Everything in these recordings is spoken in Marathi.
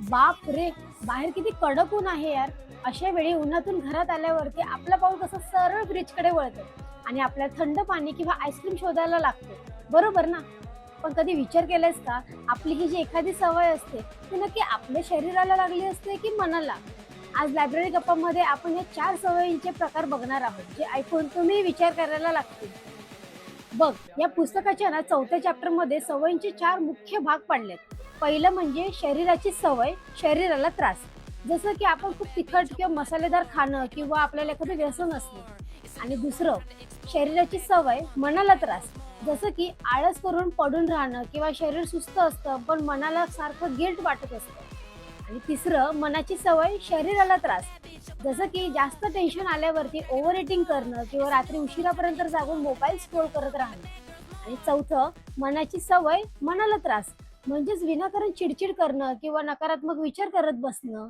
बाप रे! बाहेर किती कडक ऊन आहे यार. अशा वेळी उन्हातून घरात आल्यावरती आपलं पाऊल कसं सरळ फ्रिजकडे वळतं आणि आपल्याला थंड पाणी किंवा आईस्क्रीम शोधायला लागतो. बरोबर ना? पण कधी विचार केलायस का? आपली ही जी एखादी सवय असते, ती नक्की आपल्या शरीराला लागली असते की मनाला? आज लायब्ररी गप्पामध्ये आपण या 4 सवयींचे प्रकार बघणार आहोत, जे ऐकून तुम्ही विचार करायला लागतील. बघ, या पुस्तकाच्या ना 4थ्या चॅप्टरमध्ये सवयींचे 4 मुख्य भाग पाडलेत. पहिलं म्हणजे शरीराची सवय, शरीराला त्रास. जसं की आपण खूप तिखट किंवा मसालेदार खाणं किंवा आपल्याला एखादं व्यसन असणं. आणि दुसरं, शरीराची सवय, मनाला त्रास. जसं की आळस करून पडून राहणं किंवा शरीर सुस्त असतं, पण मनाला सारखं गिल्ट वाटत असतं. आणि तिसरं, मनाची सवय, शरीराला त्रास. जसं की जास्त टेन्शन आल्यावरती ओव्हर इटिंग करणं किंवा रात्री उशिरापर्यंत जागून मोबाईल स्क्रोल करत राहणं. आणि चौथं, मनाची सवय, मनाला त्रास. म्हणजेच विनाकारण चिडचिड करणं किंवा नकारात्मक विचार करत बसणं.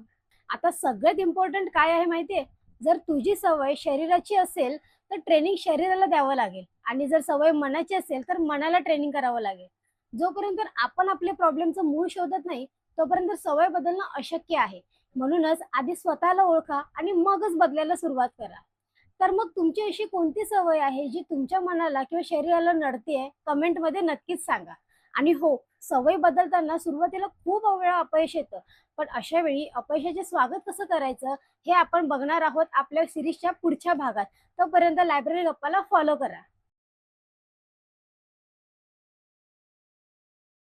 आता सगळ्यात इम्पॉर्टंट काय आहे माहितीये? जर तुझी सवय शरीराची असेल, तर ट्रेनिंग शरीराला द्यावं लागेल आणि जर सवय मनाची असेल, तर मनाला ट्रेनिंग करावं लागेल. जोपर्यंत आपण आपल्या प्रॉब्लेमचं मूळ शोधत नाही, तोपर्यंत सवय बदलणं अशक्य आहे. म्हणूनच आधी स्वतःला ओळखा आणि मगच बदलायला सुरुवात करा. तर मग तुमची अशी कोणती सवय आहे जी तुमच्या मनाला किंवा शरीराला नडतेय? कमेंटमध्ये नक्कीच सांगा. आणि हो, सवय बदलताना सुरुवातीला खूप वेळा अपयश येतं. पण अशा वेळी अपयशाचे स्वागत कसं करायचं हे आपण बघणार आहोत आपल्या सीरीजच्या पुढच्या भागात. तोपर्यंत लायब्ररी गप्पाला फॉलो करा.